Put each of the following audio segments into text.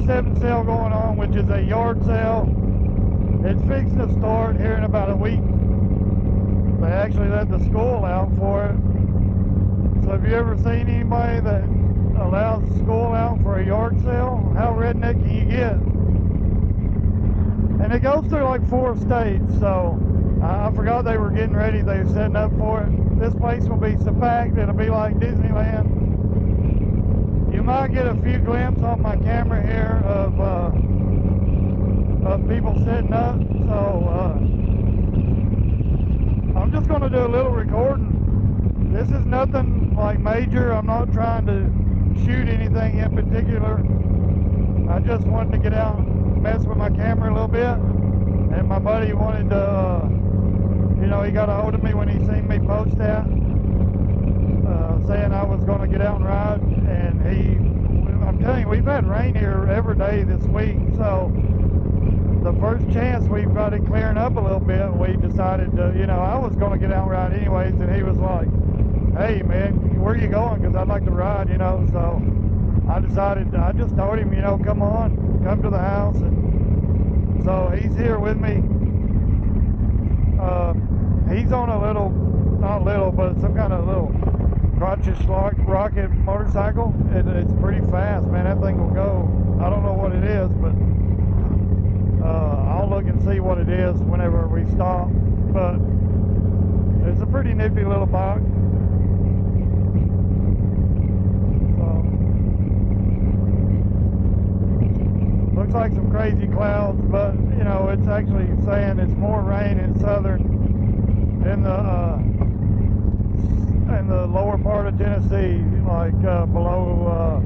127 sale going on, which is a yard sale. It's fixing to start here in about a week. They actually let the school out for it. So have you ever seen anybody that allows the school out for a yard sale? How redneck can you get? And it goes through like 4 states, so I forgot they were getting ready. They were setting up for it. This place will be so packed, it'll be like Disneyland. You might get a few glimpses on my camera here of people setting up. So I'm just going to do a little recording. This is nothing like major. I'm not trying to shoot anything in particular. I just wanted to get out and mess with my camera a little bit. And my buddy wanted to, you know, he got a hold of me when he seen me post that, saying I was going to get out and ride. And I'm telling you, we've had rain here every day this week. So the first chance we've got it clearing up a little bit, we decided to, you know, I was going to get out and ride anyways. And he was like, hey man, where are you going? Because I'd like to ride, you know. So I decided, I just told him, you know, come on, come to the house. And so he's here with me. He's on a little, not little, but some kind of little crotchless rocket motorcycle. It's pretty fast, man. That thing will go. I don't know what it is, but I'll look and see what it is whenever we stop. But it's a pretty nifty little bike. Looks like some crazy clouds, but you know, it's actually saying it's more rain in southern in the lower part of Tennessee, like below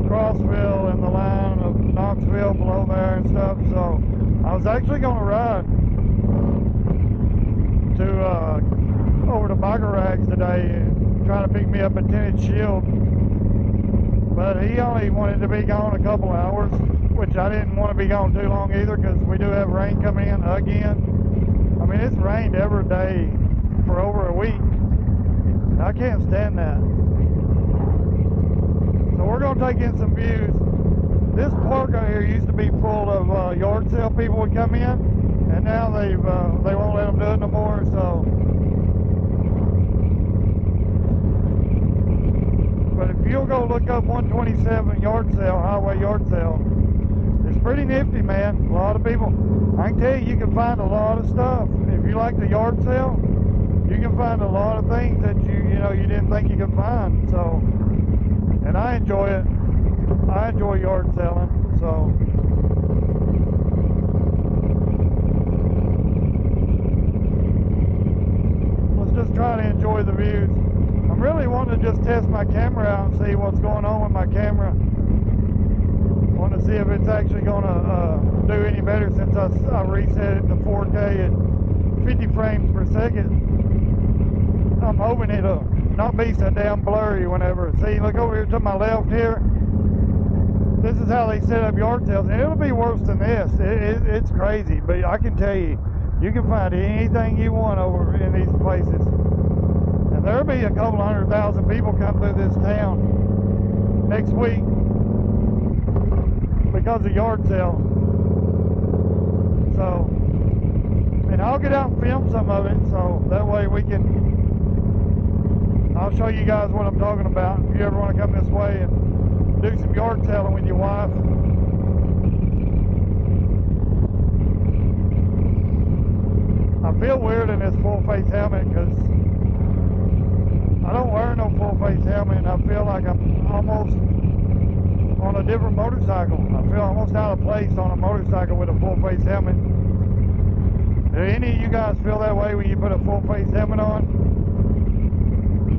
Crossville and the line of Knoxville below there and stuff. So I was actually going to ride to over to Biker Rags today and try to pick me up a tinted shield. But he only wanted to be gone a couple hours, which I didn't want to be gone too long either, because we do have rain coming in again. I mean, it's rained every day for over a week. I can't stand that. So we're going to take in some views. This park out here used to be full of yard sale people would come in, and now they won't let them do it no more. So. But if you'll go look up 127 yard sale, highway yard sale, it's pretty nifty, man. A lot of people, I can tell you, you can find a lot of stuff. If you like the yard sale, you can find a lot of things that you know you didn't think you could find. So, and I enjoy it. I enjoy yard selling. So. Let's just try to enjoy the views. I'm really wanting to just test my camera out and see what's going on with my camera. I want to see if it's actually going to do any better since I reset it to 4K at 50 frames per second. I'm hoping it'll not be so damn blurry whenever. See, look over here to my left here. This is how they set up yard sales, and it'll be worse than this. It's crazy, but I can tell you, you can find anything you want over in these places. And there'll be a couple 100,000 people come through this town next week because of yard sale. So, and I'll get out and film some of it, so that way I'll show you guys what I'm talking about if you ever want to come this way and do some yard selling with your wife. I feel weird in this full face helmet because I don't wear no full face helmet, and I feel like I'm almost on a different motorcycle. I feel almost out of place on a motorcycle with a full face helmet. Do any of you guys feel that way when you put a full face helmet on?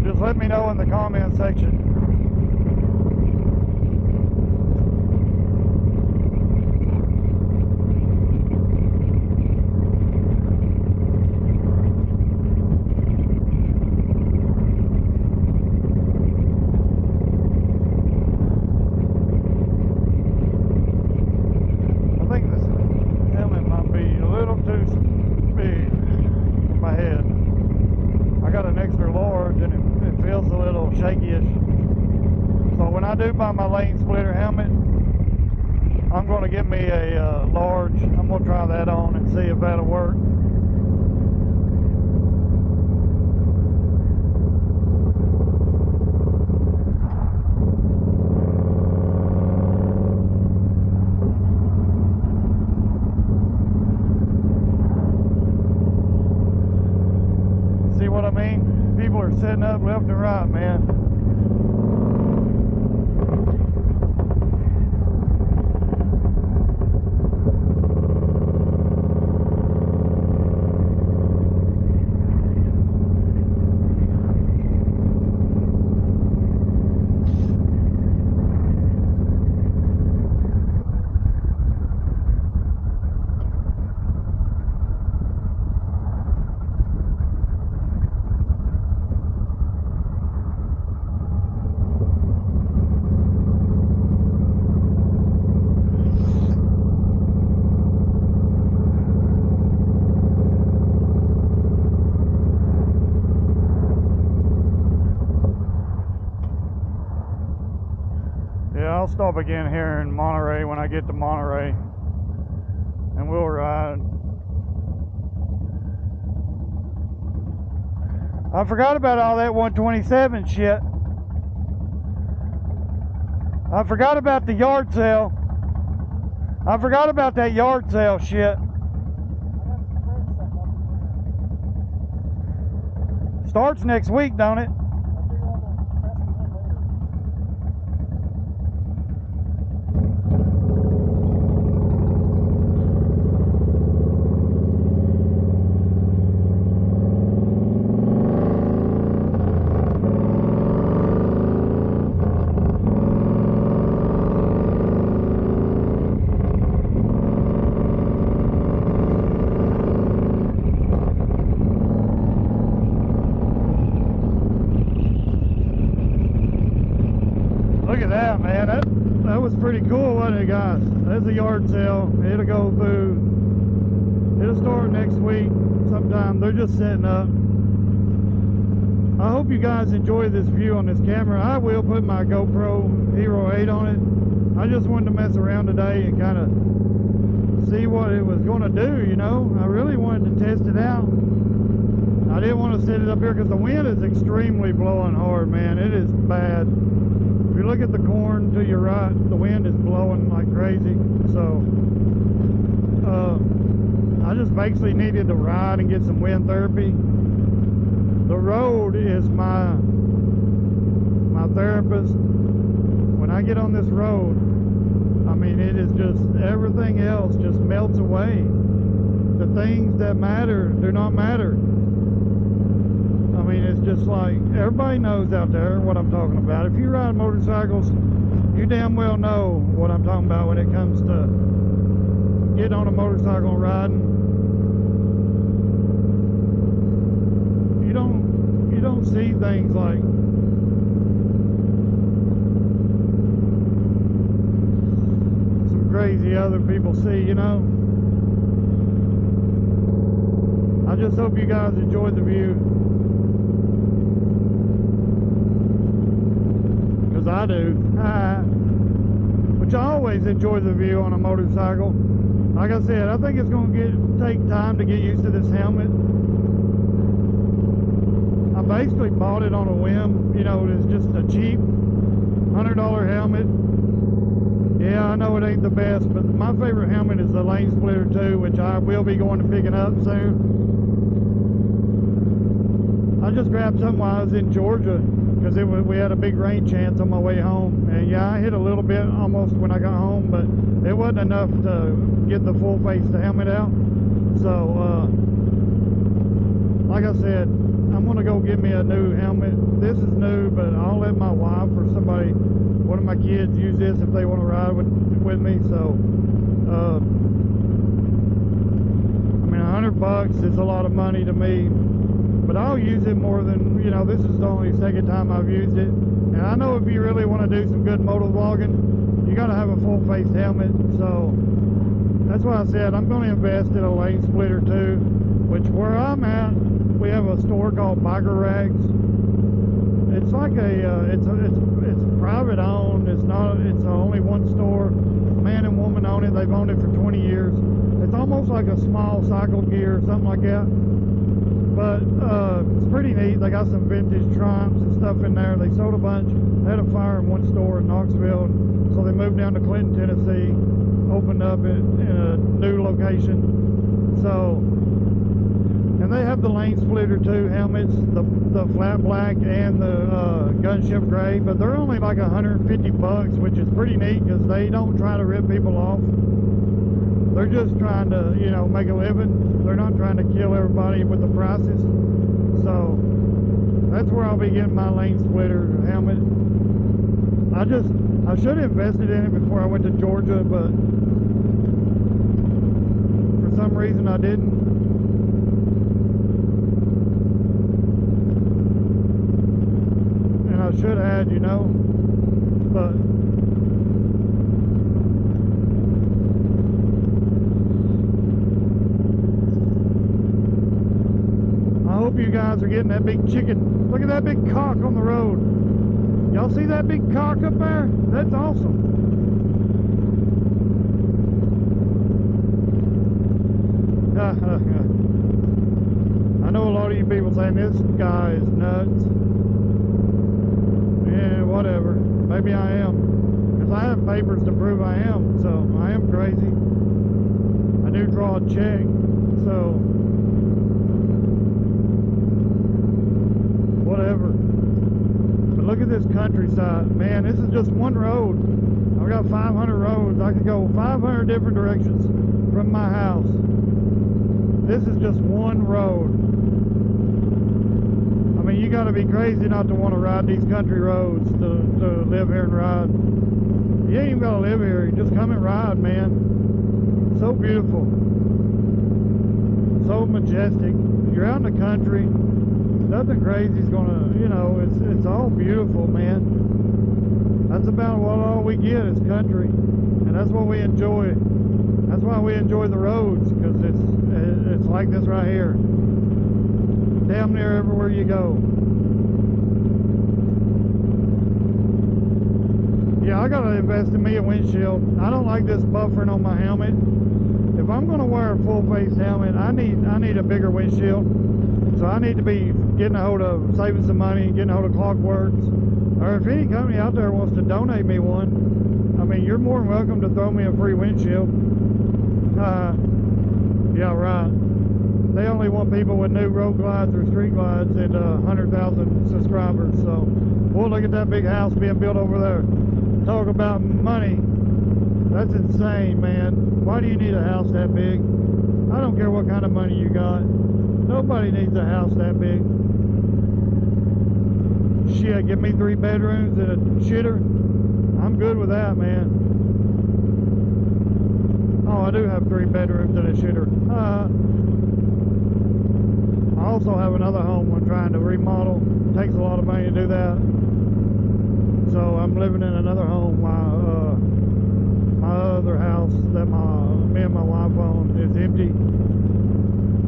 Just let me know in the comment section. So when I do buy my lane splitter helmet, I'm going to get me a large. I'm going to try that on and see if that'll work. See what I mean? People are setting up left and right, man. Yeah, I'll stop again here in Monterey when I get to Monterey, and we'll ride. I forgot about all that 127 shit. I forgot about the yard sale. I forgot about that yard sale shit. Starts next week, don't it? Look at that, man. That was pretty cool, wasn't it, guys? There's a yard sale. It'll go through. It'll start next week sometime. They're just setting up. I hope you guys enjoy this view on this camera. I will put my GoPro Hero 8 on it. I just wanted to mess around today and kind of see what it was going to do, you know. I really wanted to test it out. I didn't want to set it up here because the wind is extremely blowing hard, man. It is bad. If you look at the corn to your right, the wind is blowing like crazy. So I just basically needed to ride and get some wind therapy. The road is my therapist. When I get on this road, I mean, it is just, everything else just melts away. The things that matter do not matter. I mean, it's just like, everybody knows out there what I'm talking about. If you ride motorcycles, you damn well know what I'm talking about when it comes to getting on a motorcycle and riding. You don't see things like some crazy other people see, you know. I just hope you guys enjoyed the view. Because I do. Which I always enjoy the view on a motorcycle. Like I said, I think it's going to take time to get used to this helmet. I basically bought it on a whim. You know, it's just a cheap $100 helmet. Yeah, I know it ain't the best, but my favorite helmet is the Lane Splitter 2, which I will be going to picking up soon. I just grabbed something while I was in Georgia because we had a big rain chance on my way home. And yeah, I hit a little bit almost when I got home, but it wasn't enough to get the full face the helmet out. So, like I said, I'm going to go get me a new helmet. This is new, but I'll let my wife or somebody, one of my kids, use this if they want to ride with me. So, I mean, $100 is a lot of money to me, but I'll use it more than, you know, this is the only second time I've used it. And I know if you really want to do some good moto vlogging, you got to have a full-faced helmet. So that's why I said I'm going to invest in a Lane Splitter 2, which where I'm at, we have a store called Biker Rags. It's like a, it's a private owned. It's not. It's only one store. Man and woman own it. They've owned it for 20 years. It's almost like a small cycle gear or something like that. But it's pretty neat. They got some vintage Triumphs and stuff in there. They sold a bunch. They had a fire in one store in Knoxville, so they moved down to Clinton, Tennessee, opened up it in a new location. So, and they have the lane splitter too helmets, the flat black and the gunship gray, but they're only like 150 bucks, which is pretty neat because they don't try to rip people off. They're just trying to, you know, make a living. They're not trying to kill everybody with the prices. So that's where I'll be getting my lane splitter helmet. I should have invested in it before I went to Georgia, but for some reason I didn't. And I should have, you know, but I hope you guys are getting that big chicken. Look at that big cock on the road. Y'all see that big cock up there? That's awesome. I know a lot of you people saying this guy is nuts. Yeah, whatever. Maybe I am. Because I have papers to prove I am. So I am crazy. I do draw a check. So whatever. But look at this countryside. Man, this is just one road. I've got 500 roads. I could go 500 different directions from my house. This is just one road. I mean, you gotta be crazy not to want to ride these country roads to live here and ride. You ain't even gotta live here. You just come and ride, man. So beautiful. So majestic. You're out in the country. Nothing crazy is gonna, you know, it's all beautiful, man. That's about all we get is country, and that's what we enjoy. That's why we enjoy the roads, because it's like this right here. Damn near everywhere you go. Yeah, I gotta invest in me a windshield. I don't like this buffering on my helmet. If I'm gonna wear a full face helmet, I need a bigger windshield. So I need to be getting a hold of saving some money, getting a hold of Clockworks, or if any company out there wants to donate me one, I mean, you're more than welcome to throw me a free windshield. Yeah, right. They only want people with new road glides or street glides and 100,000 subscribers. So, boy, look at that big house being built over there. Talk about money. That's insane, man. Why do you need a house that big? I don't care what kind of money you got. Nobody needs a house that big. Shit, give me 3 bedrooms and a shitter. I'm good with that, man. Oh, I do have 3 bedrooms and a shitter. I also have another home I'm trying to remodel. It takes a lot of money to do that. So I'm living in another home. My other house that me and my wife own is empty.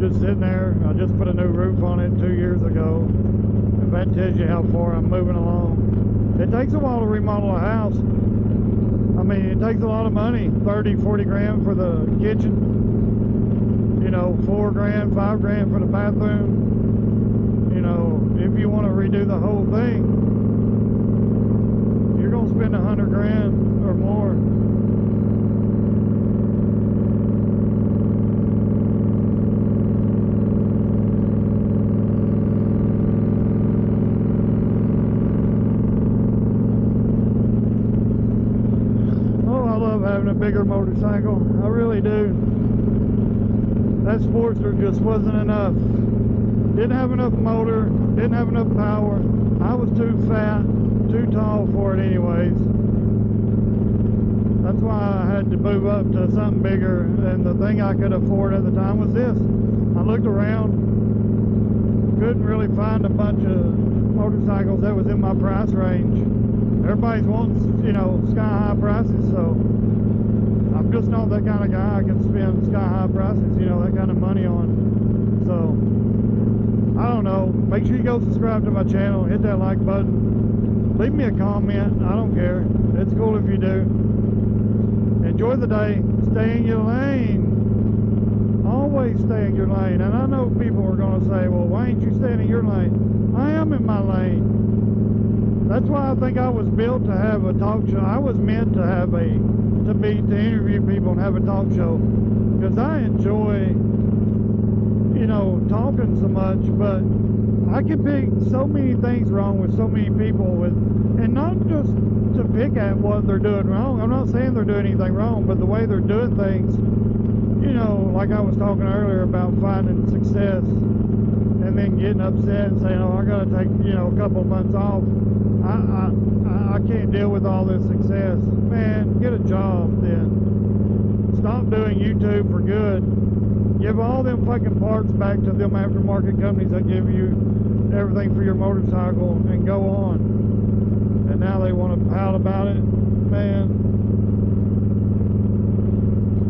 Just sitting there. I just put a new roof on it 2 years ago. If that tells you how far I'm moving along. It takes a while to remodel a house. I mean, it takes a lot of money. 30, 40 grand for the kitchen. You know, 4 grand, 5 grand for the bathroom. You know, if you want to redo the whole thing, you're going to spend 100 grand or more. A bigger motorcycle. I really do. That Sportster just wasn't enough. Didn't have enough motor, didn't have enough power. I was too fat, too tall for it anyways. That's why I had to move up to something bigger, and the thing I could afford at the time was this. I looked around, couldn't really find a bunch of motorcycles that was in my price range. Everybody's wanting, you know, sky-high prices, so I'm just not that kind of guy. I can spend sky-high prices, you know, that kind of money on. So, I don't know. Make sure you go subscribe to my channel. Hit that like button. leave me a comment. I don't care. It's cool if you do. Enjoy the day. Stay in your lane. Always stay in your lane. And I know people are going to say, well, why ain't you staying in your lane? I am in my lane. That's why I think I was built to have a talk show. I was meant to have to interview people and have a talk show. Because I enjoy, you know, talking so much, but I can pick so many things wrong with so many people and not just to pick at what they're doing wrong. I'm not saying they're doing anything wrong, but the way they're doing things, you know, like I was talking earlier about finding success and then getting upset and saying, oh, I got to take, you know, a couple of months off. I can't deal with all this success. Man, get a job then. Stop doing YouTube for good. Give all them fucking parts back to them aftermarket companies that give you everything for your motorcycle and go on. And now they want to pout about it. Man,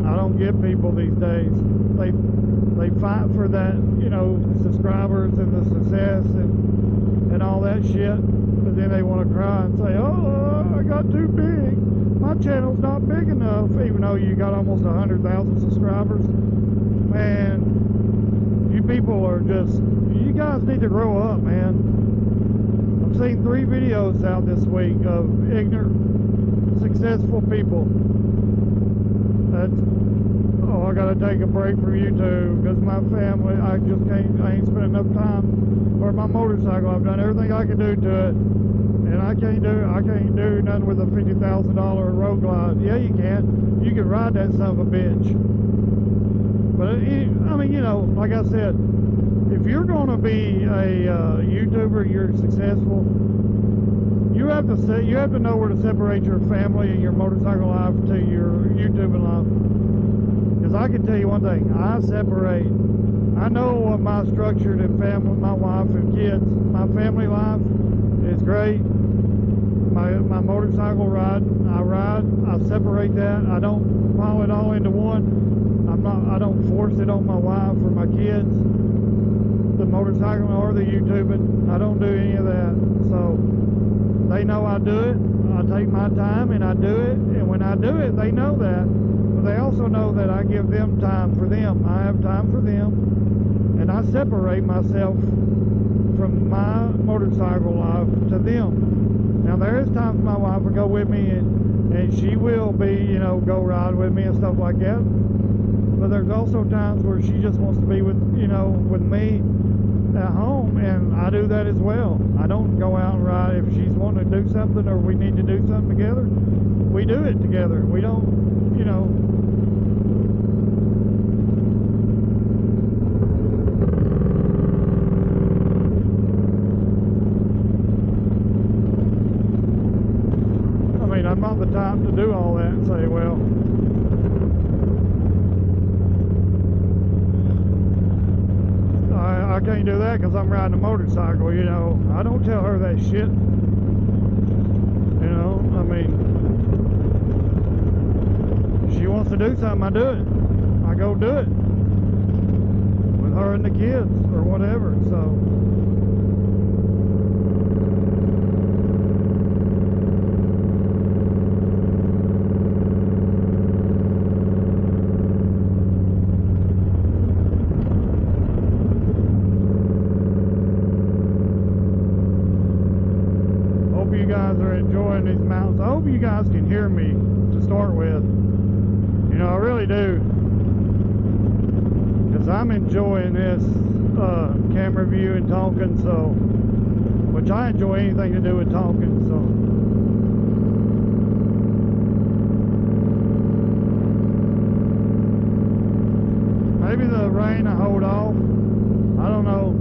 I don't get people these days. They fight for that, you know, subscribers and the success and all that shit. But then they want to cry and say, oh, I got too big. My channel's not big enough, even though you got almost 100,000 subscribers. Man, you people are just, you guys need to grow up, man. I've seen 3 videos out this week of ignorant, successful people. Oh, I gotta take a break from YouTube because my family, I ain't spent enough time for my motorcycle. I've done everything I can do to it, and I can't do nothing with a $50,000 road glide. Yeah, you can. You can ride that son of a bitch. But I mean, you know, like I said, if you're going to be a YouTuber, you're successful. You have to know where to separate your family and your motorcycle life to your YouTubing life. Because I can tell you one thing, I separate. I know what my structured and family, my wife and kids, my family life is great. My motorcycle ride, I separate that. I don't pile it all into one. I don't force it on my wife or my kids, the motorcycle or the YouTubing. I don't do any of that. So they know I do it. I take my time and I do it. And when I do it, they know that. But they also know that I give them time for them. I have time for them. And I separate myself from my motorcycle life to them. Now there is times my wife will go with me and she will be, you know, go ride with me and stuff like that. But there's also times where she just wants to be with, you know, with me at home, and I do that as well. I don't go out and ride. If she's wanting to do something or we need to do something together, we do it together. We don't, you know. I mean, I'm not the type to do all that and say, well, I can't do that because I'm riding a motorcycle, you know. I don't tell her that shit. You know, I mean, if she wants to do something, I do it. I go do it. With her and the kids or whatever, so. You guys are enjoying these mountains. I hope you guys can hear me to start with. You know, I really do, because I'm enjoying this camera view and talking, so, which I enjoy anything to do with talking, so. Maybe the rain will hold off. I don't know.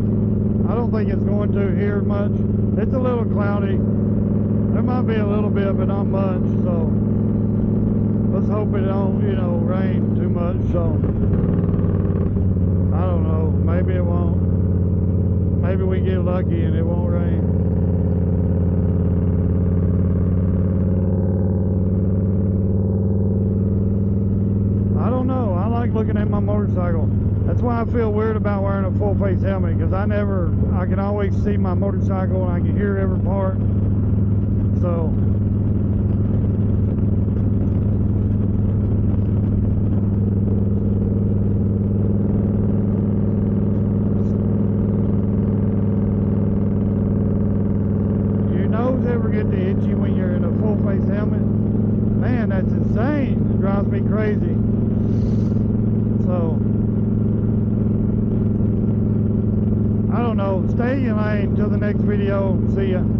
I don't think it's going to here much. It's a little cloudy. There might be a little bit, but not much, so let's hope it don't, you know, rain too much, so I don't know, maybe it won't. Maybe we get lucky and it won't rain. I don't know, I like looking at my motorcycle. That's why I feel weird about wearing a full face helmet, because I can always see my motorcycle and I can hear every part. So your nose ever get to itchy when you're in a full face helmet? Man, that's insane. It drives me crazy. So I don't know. Stay in lane till the next video. See ya.